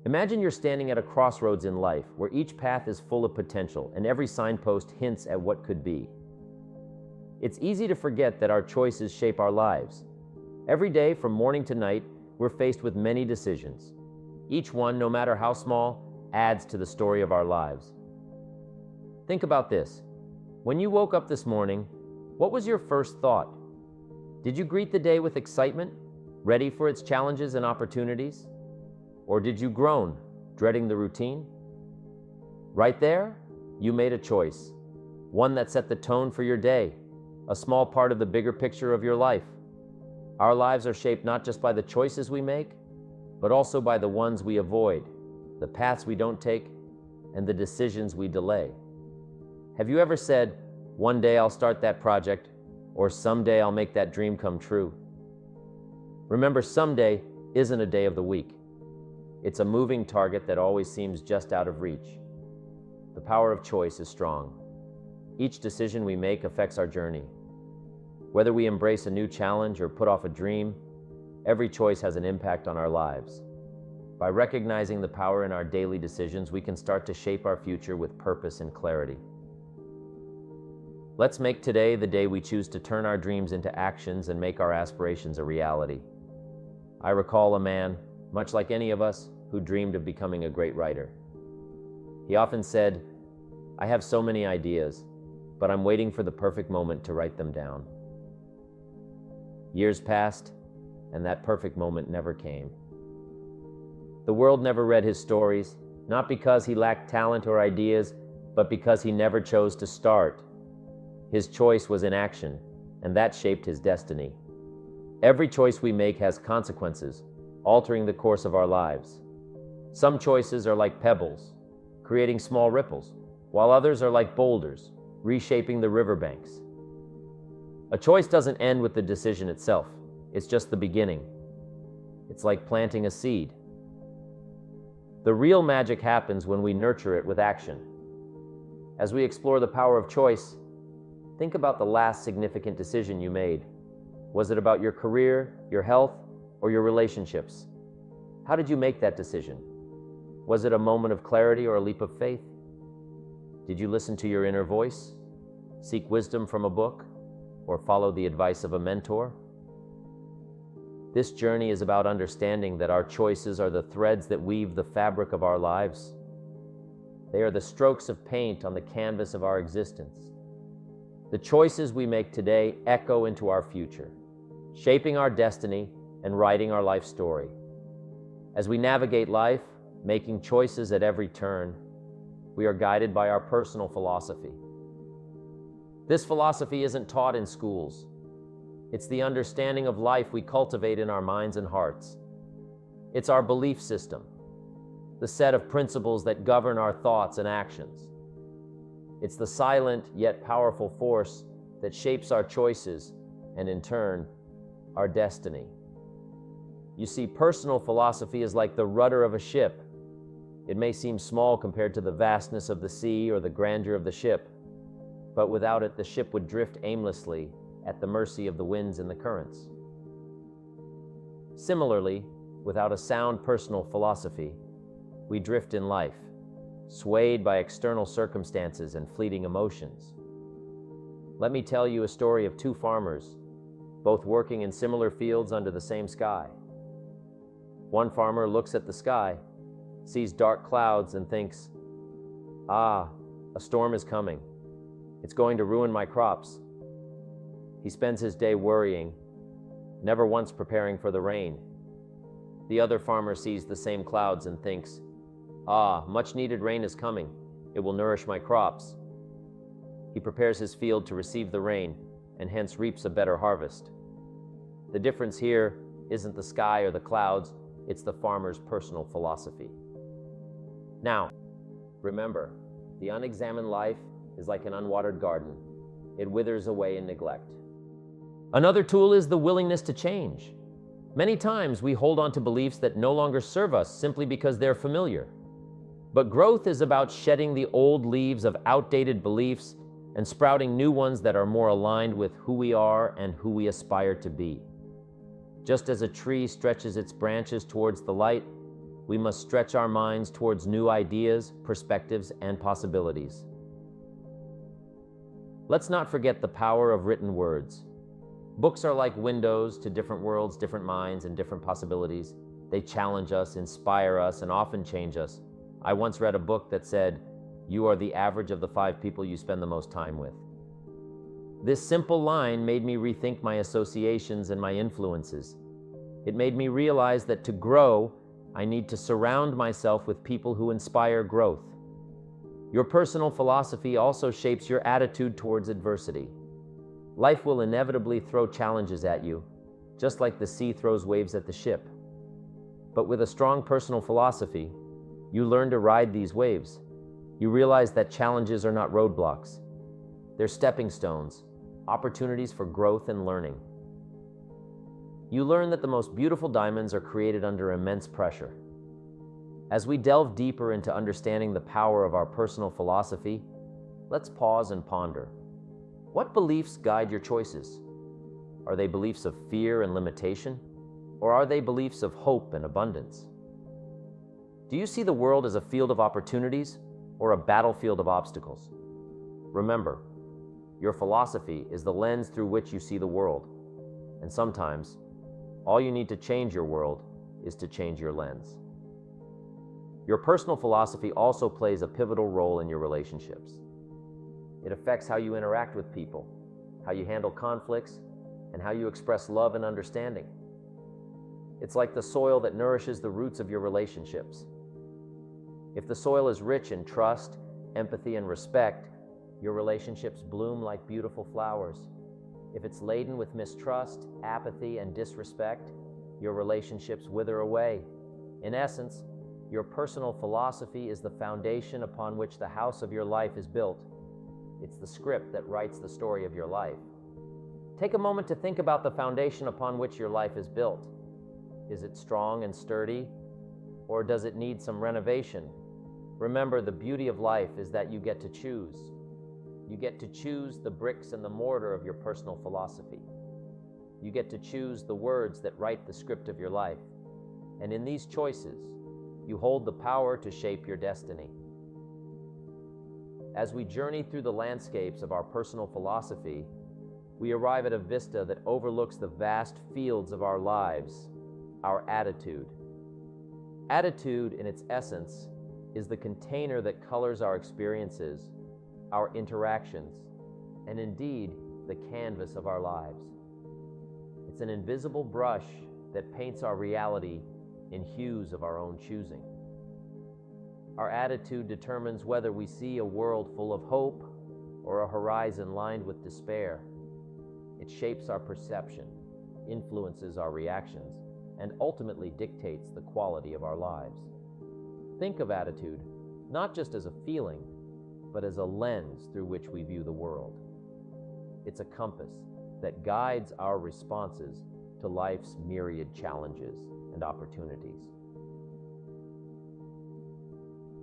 Imagine you're standing at a crossroads in life where each path is full of potential and every signpost hints at what could be. It's easy to forget that our choices shape our lives. Every day, from morning to night, we're faced with many decisions. Each one, no matter how small, adds to the story of our lives. Think about this. When you woke up this morning, what was your first thought? Did you greet the day with excitement, ready for its challenges and opportunities? Or did you groan, dreading the routine? Right there, you made a choice, one that set the tone for your day, a small part of the bigger picture of your life. Our lives are shaped not just by the choices we make, but also by the ones we avoid, the paths we don't take, and the decisions we delay. Have you ever said, "One day I'll start that project," or "Someday I'll make that dream come true"? Remember, someday isn't a day of the week. It's a moving target that always seems just out of reach. The power of choice is strong. Each decision we make affects our journey. Whether we embrace a new challenge or put off a dream, every choice has an impact on our lives. By recognizing the power in our daily decisions, we can start to shape our future with purpose and clarity. Let's make today the day we choose to turn our dreams into actions and make our aspirations a reality. I recall a man, much like any of us, who dreamed of becoming a great writer. He often said, "I have so many ideas, but I'm waiting for the perfect moment to write them down." Years passed, and that perfect moment never came. The world never read his stories, not because he lacked talent or ideas, but because he never chose to start. His choice was inaction, and that shaped his destiny. Every choice we make has consequences, altering the course of our lives. Some choices are like pebbles, creating small ripples, while others are like boulders, reshaping the riverbanks. A choice doesn't end with the decision itself. It's just the beginning. It's like planting a seed. The real magic happens when we nurture it with action. As we explore the power of choice, think about the last significant decision you made. Was it about your career, your health, or your relationships? How did you make that decision? Was it a moment of clarity or a leap of faith? Did you listen to your inner voice, seek wisdom from a book, or follow the advice of a mentor? This journey is about understanding that our choices are the threads that weave the fabric of our lives. They are the strokes of paint on the canvas of our existence. The choices we make today echo into our future, shaping our destiny and writing our life story. As we navigate life, making choices at every turn, we are guided by our personal philosophy. This philosophy isn't taught in schools. It's the understanding of life we cultivate in our minds and hearts. It's our belief system, the set of principles that govern our thoughts and actions. It's the silent yet powerful force that shapes our choices and, in turn, our destiny. You see, personal philosophy is like the rudder of a ship. It may seem small compared to the vastness of the sea or the grandeur of the ship, but without it, the ship would drift aimlessly at the mercy of the winds and the currents. Similarly, without a sound personal philosophy, we drift in life, swayed by external circumstances and fleeting emotions. Let me tell you a story of two farmers, both working in similar fields under the same sky. One farmer looks at the sky, sees dark clouds, and thinks, "Ah, a storm is coming. It's going to ruin my crops." He spends his day worrying, never once preparing for the rain. The other farmer sees the same clouds and thinks, "Ah, much needed rain is coming. It will nourish my crops." He prepares his field to receive the rain and hence reaps a better harvest. The difference here isn't the sky or the clouds, it's the farmer's personal philosophy. Now, remember, the unexamined life is like an unwatered garden. It withers away in neglect. Another tool is the willingness to change. Many times we hold on to beliefs that no longer serve us simply because they're familiar. But growth is about shedding the old leaves of outdated beliefs and sprouting new ones that are more aligned with who we are and who we aspire to be. Just as a tree stretches its branches towards the light, we must stretch our minds towards new ideas, perspectives, and possibilities. Let's not forget the power of written words. Books are like windows to different worlds, different minds, and different possibilities. They challenge us, inspire us, and often change us. I once read a book that said, "You are the average of the 5 people you spend the most time with." This simple line made me rethink my associations and my influences. It made me realize that to grow, I need to surround myself with people who inspire growth. Your personal philosophy also shapes your attitude towards adversity. Life will inevitably throw challenges at you, just like the sea throws waves at the ship. But with a strong personal philosophy, you learn to ride these waves. You realize that challenges are not roadblocks. They're stepping stones, opportunities for growth and learning. You learn that the most beautiful diamonds are created under immense pressure. As we delve deeper into understanding the power of our personal philosophy, let's pause and ponder. What beliefs guide your choices? Are they beliefs of fear and limitation, or are they beliefs of hope and abundance? Do you see the world as a field of opportunities or a battlefield of obstacles? Remember, your philosophy is the lens through which you see the world, and sometimes, all you need to change your world is to change your lens. Your personal philosophy also plays a pivotal role in your relationships. It affects how you interact with people, how you handle conflicts, and how you express love and understanding. It's like the soil that nourishes the roots of your relationships. If the soil is rich in trust, empathy, and respect, your relationships bloom like beautiful flowers. If it's laden with mistrust, apathy, and disrespect, your relationships wither away. In essence, your personal philosophy is the foundation upon which the house of your life is built. It's the script that writes the story of your life. Take a moment to think about the foundation upon which your life is built. Is it strong and sturdy, or does it need some renovation? Remember, the beauty of life is that you get to choose. You get to choose the bricks and the mortar of your personal philosophy. You get to choose the words that write the script of your life. And in these choices, you hold the power to shape your destiny. As we journey through the landscapes of our personal philosophy, we arrive at a vista that overlooks the vast fields of our lives, our attitude. Attitude, in its essence, is the container that colors our experiences, our interactions, and indeed, the canvas of our lives. It's an invisible brush that paints our reality in hues of our own choosing. Our attitude determines whether we see a world full of hope or a horizon lined with despair. It shapes our perception, influences our reactions, and ultimately dictates the quality of our lives. Think of attitude not just as a feeling, but as a lens through which we view the world. It's a compass that guides our responses to life's myriad challenges and opportunities.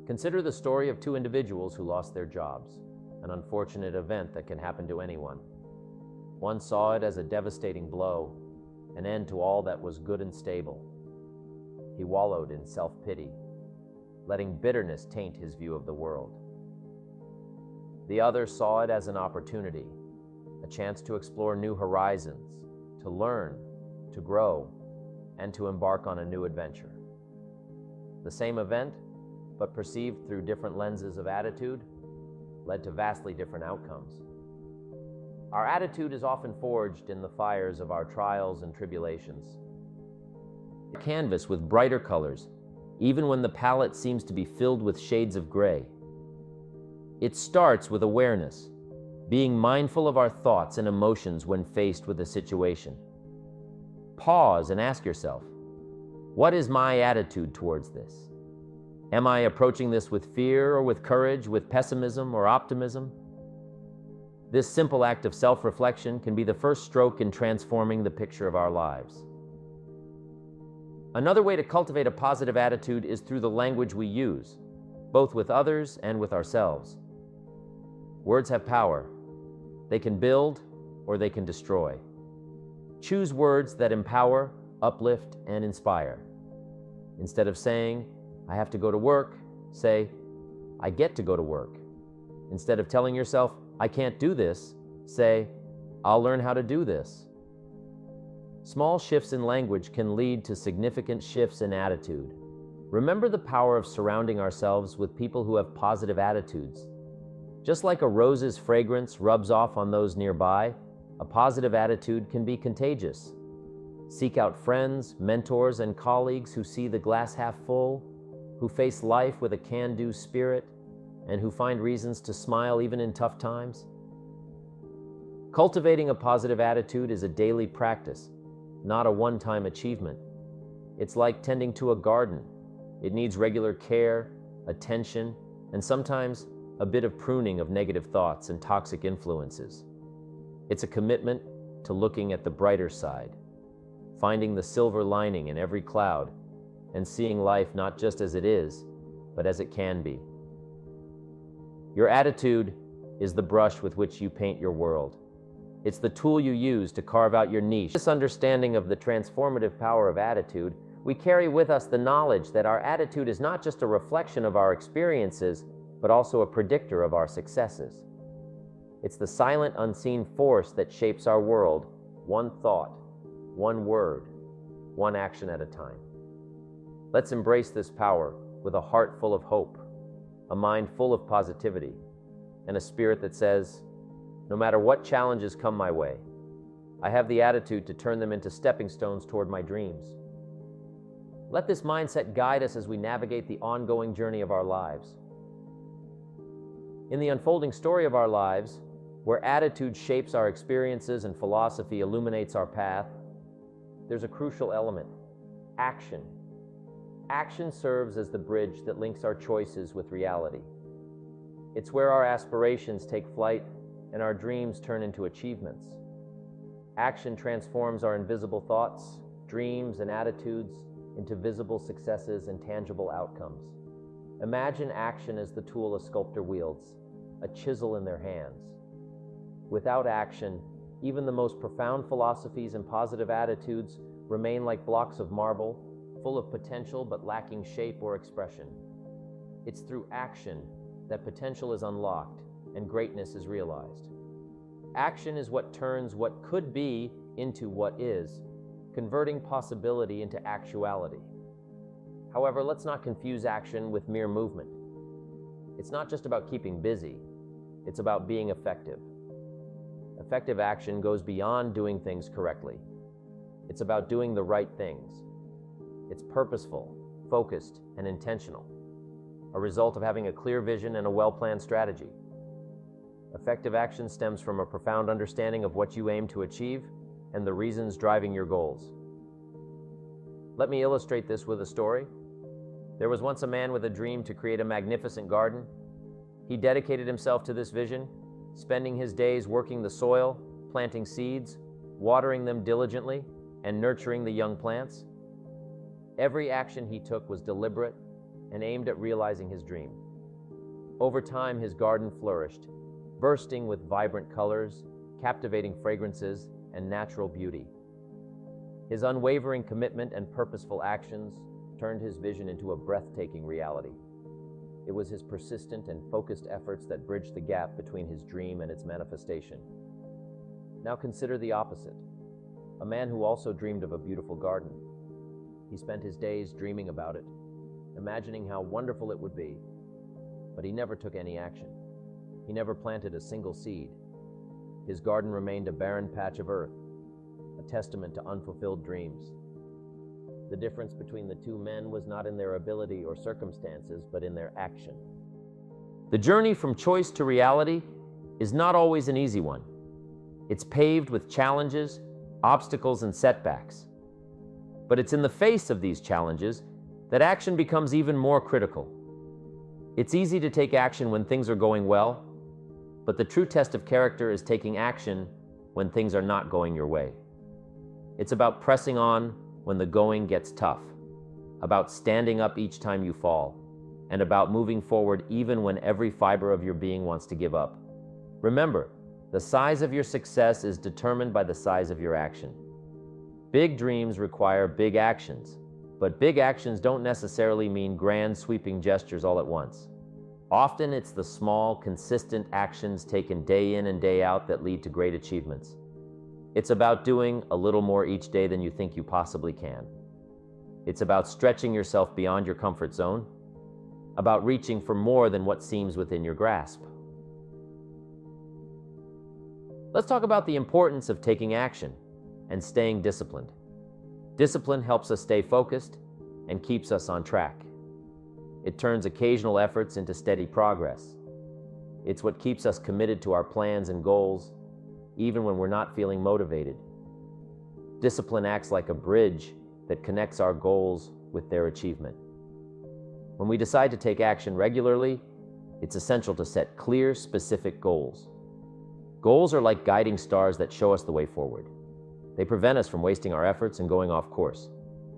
Consider the story of 2 individuals who lost their jobs, an unfortunate event that can happen to anyone. One saw it as a devastating blow, an end to all that was good and stable. He wallowed in self-pity, letting bitterness taint his view of the world. The other saw it as an opportunity, a chance to explore new horizons, to learn, to grow, and to embark on a new adventure. The same event, but perceived through different lenses of attitude, led to vastly different outcomes. Our attitude is often forged in the fires of our trials and tribulations. A canvas with brighter colors, even when the palette seems to be filled with shades of gray. It starts with awareness, being mindful of our thoughts and emotions when faced with a situation. Pause and ask yourself, what is my attitude towards this? Am I approaching this with fear or with courage, with pessimism or optimism? This simple act of self-reflection can be the first stroke in transforming the picture of our lives. Another way to cultivate a positive attitude is through the language we use, both with others and with ourselves. Words have power. They can build or they can destroy. Choose words that empower, uplift, and inspire. Instead of saying, I have to go to work, say, I get to go to work. Instead of telling yourself, I can't do this, say, I'll learn how to do this. Small shifts in language can lead to significant shifts in attitude. Remember the power of surrounding ourselves with people who have positive attitudes. Just like a rose's fragrance rubs off on those nearby, a positive attitude can be contagious. Seek out friends, mentors, and colleagues who see the glass half full, who face life with a can-do spirit, and who find reasons to smile even in tough times. Cultivating a positive attitude is a daily practice, not a one-time achievement. It's like tending to a garden. It needs regular care, attention, and sometimes a bit of pruning of negative thoughts and toxic influences. It's a commitment to looking at the brighter side, finding the silver lining in every cloud, and seeing life not just as it is, but as it can be. Your attitude is the brush with which you paint your world. It's the tool you use to carve out your niche. This understanding of the transformative power of attitude, we carry with us the knowledge that our attitude is not just a reflection of our experiences, but also a predictor of our successes. It's the silent, unseen force that shapes our world, one thought, one word, one action at a time. Let's embrace this power with a heart full of hope, a mind full of positivity, and a spirit that says, no matter what challenges come my way, I have the attitude to turn them into stepping stones toward my dreams. Let this mindset guide us as we navigate the ongoing journey of our lives. In the unfolding story of our lives, where attitude shapes our experiences and philosophy illuminates our path, there's a crucial element: action. Action serves as the bridge that links our choices with reality. It's where our aspirations take flight and our dreams turn into achievements. Action transforms our invisible thoughts, dreams, and attitudes into visible successes and tangible outcomes. Imagine action as the tool a sculptor wields, a chisel in their hands. Without action, even the most profound philosophies and positive attitudes remain like blocks of marble, full of potential but lacking shape or expression. It's through action that potential is unlocked and greatness is realized. Action is what turns what could be into what is, converting possibility into actuality. However, let's not confuse action with mere movement. It's not just about keeping busy, it's about being effective. Effective action goes beyond doing things correctly. It's about doing the right things. It's purposeful, focused, and intentional, a result of having a clear vision and a well-planned strategy. Effective action stems from a profound understanding of what you aim to achieve and the reasons driving your goals. Let me illustrate this with a story. There was once a man with a dream to create a magnificent garden. He dedicated himself to this vision, spending his days working the soil, planting seeds, watering them diligently, and nurturing the young plants. Every action he took was deliberate and aimed at realizing his dream. Over time, his garden flourished, bursting with vibrant colors, captivating fragrances, and natural beauty. His unwavering commitment and purposeful actions turned his vision into a breathtaking reality. It was his persistent and focused efforts that bridged the gap between his dream and its manifestation. Now consider the opposite. A man who also dreamed of a beautiful garden. He spent his days dreaming about it, imagining how wonderful it would be, but he never took any action. He never planted a single seed. His garden remained a barren patch of earth, a testament to unfulfilled dreams. The difference between the two men was not in their ability or circumstances, but in their action. The journey from choice to reality is not always an easy one. It's paved with challenges, obstacles, and setbacks. But it's in the face of these challenges that action becomes even more critical. It's easy to take action when things are going well, but the true test of character is taking action when things are not going your way. It's about pressing on when the going gets tough, about standing up each time you fall, and about moving forward even when every fiber of your being wants to give up. Remember, the size of your success is determined by the size of your action. Big dreams require big actions, But big actions don't necessarily mean grand, sweeping gestures all at once. Often it's the small, consistent actions taken day in and day out that lead to great achievements. It's about doing a little more each day than you think you possibly can. It's about stretching yourself beyond your comfort zone, about reaching for more than what seems within your grasp. Let's talk about the importance of taking action and staying disciplined. Discipline helps us stay focused and keeps us on track. It turns occasional efforts into steady progress. It's what keeps us committed to our plans and goals, even when we're not feeling motivated. Discipline acts like a bridge that connects our goals with their achievement. When we decide to take action regularly, it's essential to set clear, specific goals. Goals are like guiding stars that show us the way forward. They prevent us from wasting our efforts and going off course,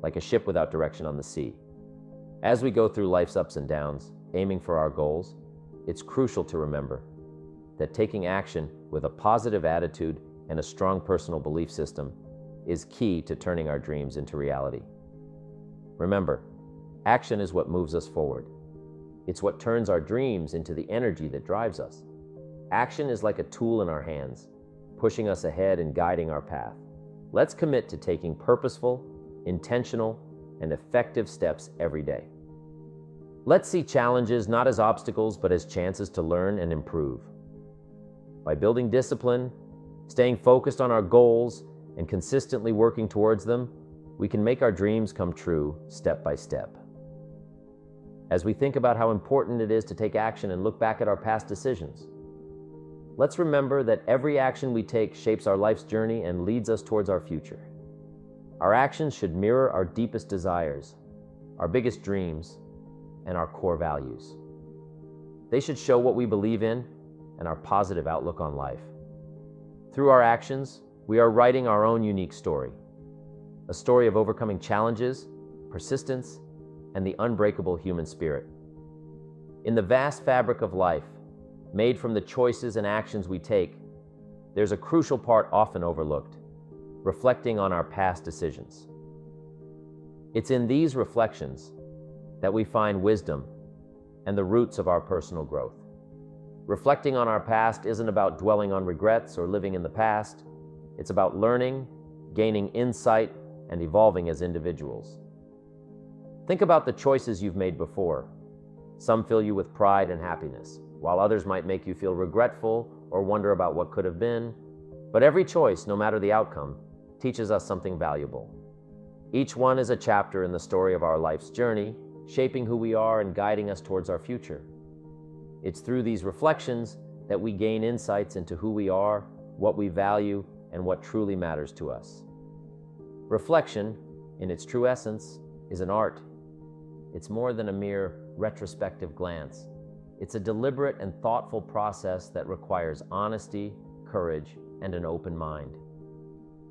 like a ship without direction on the sea. As we go through life's ups and downs, aiming for our goals, it's crucial to remember that taking action with a positive attitude and a strong personal belief system is key to turning our dreams into reality. Remember, action is what moves us forward. It's what turns our dreams into the energy that drives us. Action is like a tool in our hands, pushing us ahead and guiding our path. Let's commit to taking purposeful, intentional, and effective steps every day. Let's see challenges not as obstacles, but as chances to learn and improve. By building discipline, staying focused on our goals, and consistently working towards them, we can make our dreams come true step by step. As we think about how important it is to take action and look back at our past decisions, let's remember that every action we take shapes our life's journey and leads us towards our future. Our actions should mirror our deepest desires, our biggest dreams, and our core values. They should show what we believe in and our positive outlook on life. Through our actions, we are writing our own unique story, a story of overcoming challenges, persistence, and the unbreakable human spirit. In the vast fabric of life, made from the choices and actions we take, there's a crucial part often overlooked: reflecting on our past decisions. It's in these reflections that we find wisdom and the roots of our personal growth. Reflecting on our past isn't about dwelling on regrets or living in the past. It's about learning, gaining insight, and evolving as individuals. Think about the choices you've made before. Some fill you with pride and happiness, while others might make you feel regretful or wonder about what could have been. But every choice, no matter the outcome, teaches us something valuable. Each one is a chapter in the story of our life's journey, shaping who we are and guiding us towards our future. It's through these reflections that we gain insights into who we are, what we value, and what truly matters to us. Reflection, in its true essence, is an art. It's more than a mere retrospective glance. It's a deliberate and thoughtful process that requires honesty, courage, and an open mind.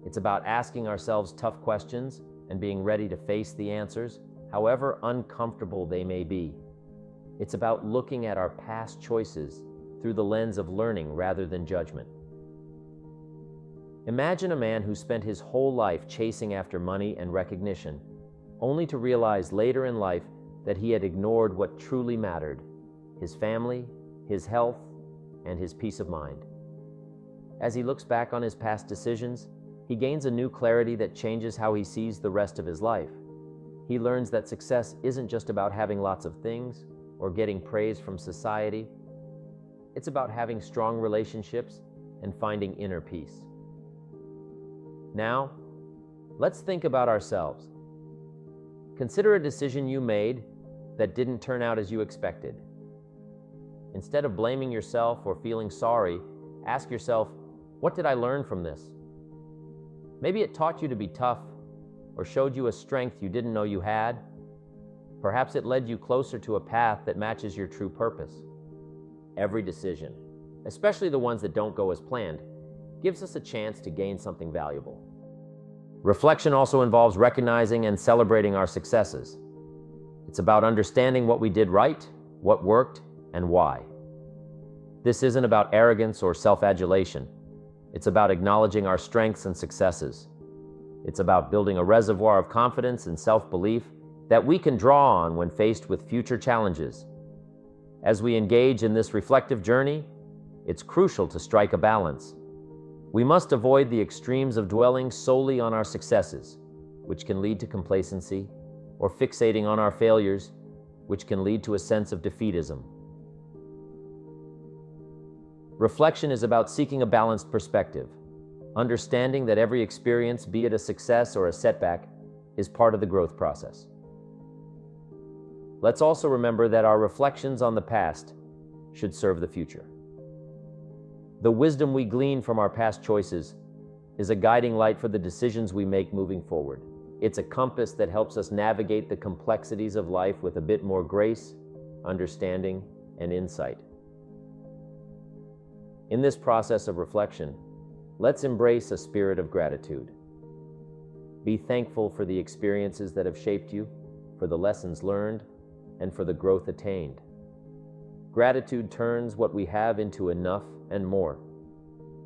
It's about asking ourselves tough questions and being ready to face the answers, however uncomfortable they may be. It's about looking at our past choices through the lens of learning rather than judgment. Imagine a man who spent his whole life chasing after money and recognition, only to realize later in life that he had ignored what truly mattered: his family, his health, and his peace of mind. As he looks back on his past decisions, he gains a new clarity that changes how he sees the rest of his life. He learns that success isn't just about having lots of things or getting praise from society. It's about having strong relationships and finding inner peace. Now, let's think about ourselves. Consider a decision you made that didn't turn out as you expected. Instead of blaming yourself or feeling sorry, ask yourself, what did I learn from this? Maybe it taught you to be tough or showed you a strength you didn't know you had. Perhaps it led you closer to a path that matches your true purpose. Every decision, especially the ones that don't go as planned, gives us a chance to gain something valuable. Reflection also involves recognizing and celebrating our successes. It's about understanding what we did right, what worked, and why. This isn't about arrogance or self-adulation. It's about acknowledging our strengths and successes. It's about building a reservoir of confidence and self-belief that we can draw on when faced with future challenges. As we engage in this reflective journey, it's crucial to strike a balance. We must avoid the extremes of dwelling solely on our successes, which can lead to complacency, or fixating on our failures, which can lead to a sense of defeatism. Reflection is about seeking a balanced perspective, understanding that every experience, be it a success or a setback, is part of the growth process. Let's also remember that our reflections on the past should serve the future. The wisdom we glean from our past choices is a guiding light for the decisions we make moving forward. It's a compass that helps us navigate the complexities of life with a bit more grace, understanding, and insight. In this process of reflection, let's embrace a spirit of gratitude. Be thankful for the experiences that have shaped you, for the lessons learned, and for the growth attained. Gratitude turns what we have into enough and more.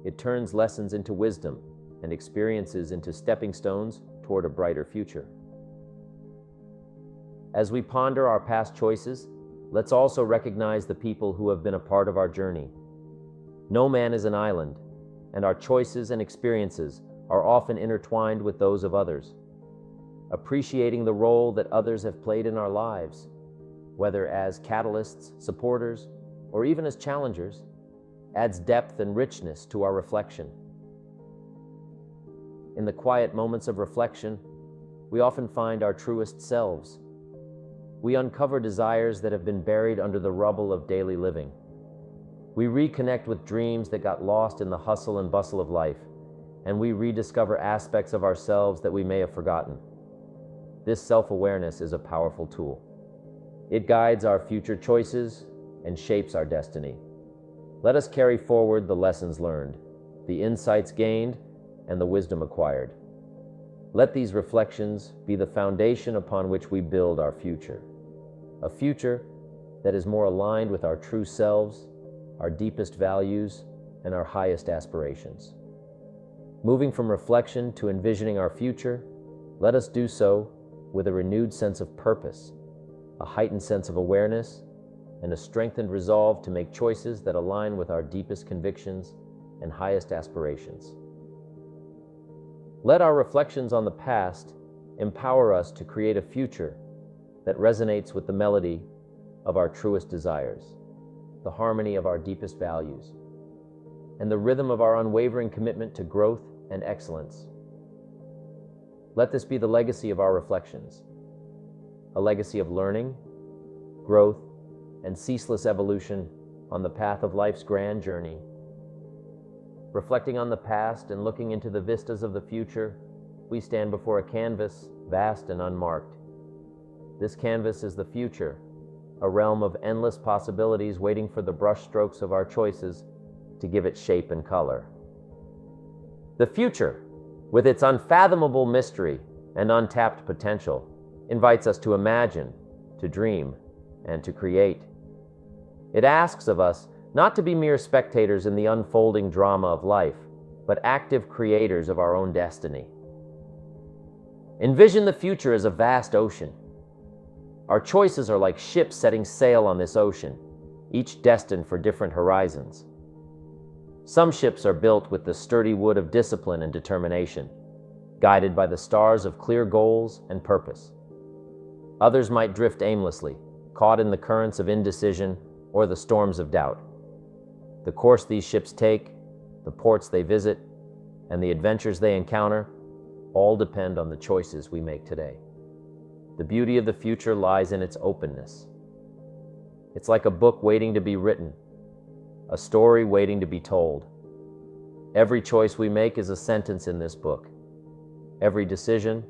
It turns lessons into wisdom and experiences into stepping stones toward a brighter future. As we ponder our past choices, let's also recognize the people who have been a part of our journey. No man is an island, and our choices and experiences are often intertwined with those of others. Appreciating the role that others have played in our lives, whether as catalysts, supporters, or even as challengers, adds depth and richness to our reflection. In the quiet moments of reflection, we often find our truest selves. We uncover desires that have been buried under the rubble of daily living. We reconnect with dreams that got lost in the hustle and bustle of life, and we rediscover aspects of ourselves that we may have forgotten. This self-awareness is a powerful tool. It guides our future choices and shapes our destiny. Let us carry forward the lessons learned, the insights gained, and the wisdom acquired. Let these reflections be the foundation upon which we build our future. A future that is more aligned with our true selves, our deepest values, and our highest aspirations. Moving from reflection to envisioning our future, let us do so with a renewed sense of purpose, a heightened sense of awareness, and a strengthened resolve to make choices that align with our deepest convictions and highest aspirations. Let our reflections on the past empower us to create a future that resonates with the melody of our truest desires, the harmony of our deepest values, and the rhythm of our unwavering commitment to growth and excellence. Let this be the legacy of our reflections, a legacy of learning, growth, and ceaseless evolution on the path of life's grand journey. Reflecting on the past and looking into the vistas of the future, we stand before a canvas vast and unmarked. This canvas is the future, a realm of endless possibilities waiting for the brushstrokes of our choices to give it shape and color. The future, with its unfathomable mystery and untapped potential, invites us to imagine, to dream, and to create. It asks of us not to be mere spectators in the unfolding drama of life, but active creators of our own destiny. Envision the future as a vast ocean. Our choices are like ships setting sail on this ocean, each destined for different horizons. Some ships are built with the sturdy wood of discipline and determination, guided by the stars of clear goals and purpose. Others might drift aimlessly, caught in the currents of indecision or the storms of doubt. The course these ships take, the ports they visit, and the adventures they encounter all depend on the choices we make today. The beauty of the future lies in its openness. It's like a book waiting to be written, a story waiting to be told. Every choice we make is a sentence in this book. Every decision,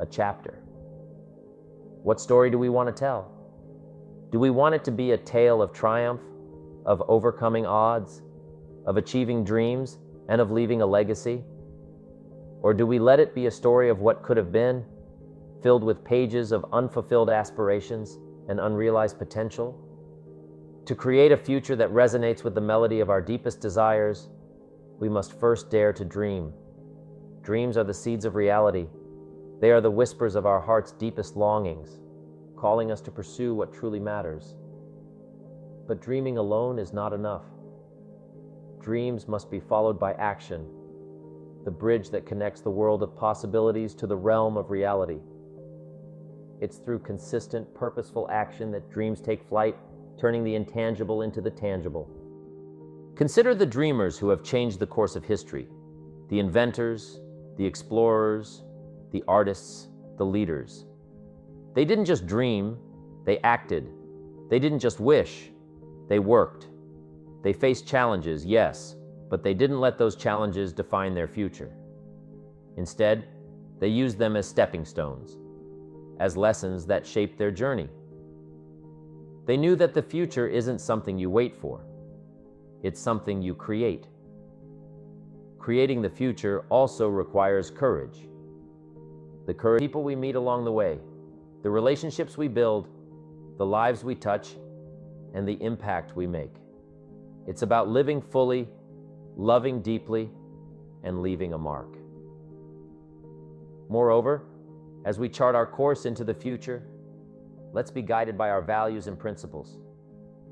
a chapter. What story do we want to tell? Do we want it to be a tale of triumph, of overcoming odds, of achieving dreams, and of leaving a legacy? Or do we let it be a story of what could have been, filled with pages of unfulfilled aspirations and unrealized potential? To create a future that resonates with the melody of our deepest desires, we must first dare to dream. Dreams are the seeds of reality, They are the whispers of our heart's deepest longings, calling us to pursue what truly matters. But dreaming alone is not enough. Dreams must be followed by action, the bridge that connects the world of possibilities to the realm of reality. It's through consistent, purposeful action that dreams take flight, turning the intangible into the tangible. Consider the dreamers who have changed the course of history: the inventors, the explorers, the artists, the leaders. They didn't just dream, they acted. They didn't just wish, they worked. They faced challenges, yes, but they didn't let those challenges define their future. Instead, they used them as stepping stones, as lessons that shaped their journey. They knew that the future isn't something you wait for. It's something you create. Creating the future also requires courage. The courage of people we meet along the way, the relationships we build, the lives we touch, and the impact we make. It's about living fully, loving deeply, and leaving a mark. Moreover, as we chart our course into the future, let's be guided by our values and principles.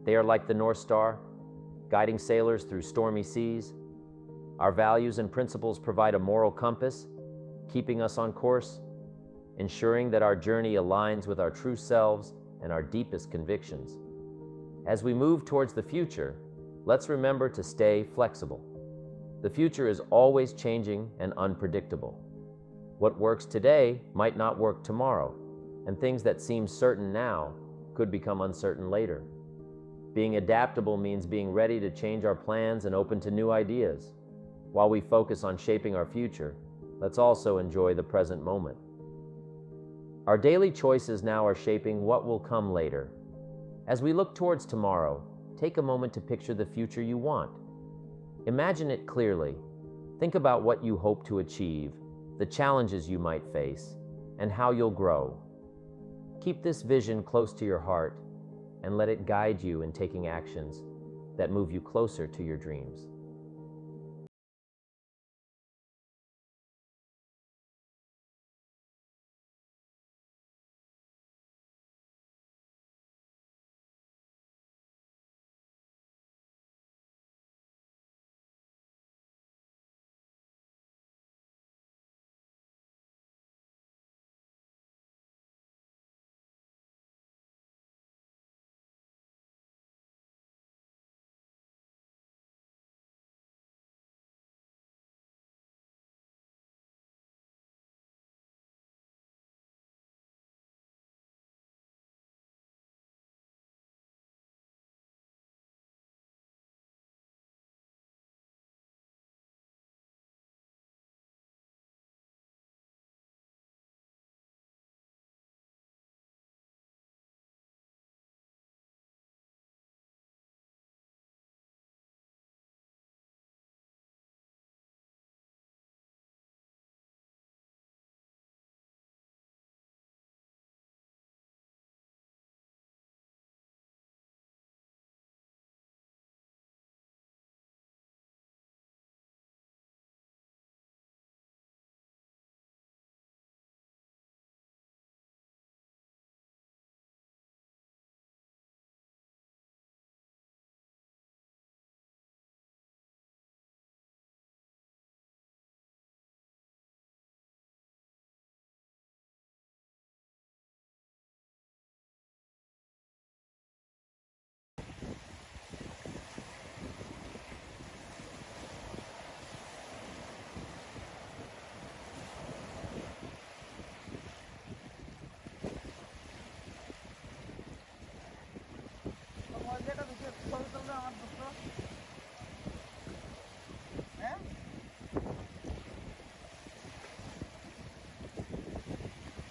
They are like the North Star, guiding sailors through stormy seas. Our values and principles provide a moral compass, keeping us on course, ensuring that our journey aligns with our true selves and our deepest convictions. As we move towards the future, let's remember to stay flexible. The future is always changing and unpredictable. What works today might not work tomorrow, and things that seem certain now could become uncertain later. Being adaptable means being ready to change our plans and open to new ideas. While we focus on shaping our future, let's also enjoy the present moment. Our daily choices now are shaping what will come later. As we look towards tomorrow, take a moment to picture the future you want. Imagine it clearly. Think about what you hope to achieve, the challenges you might face, and how you'll grow. Keep this vision close to your heart and let it guide you in taking actions that move you closer to your dreams.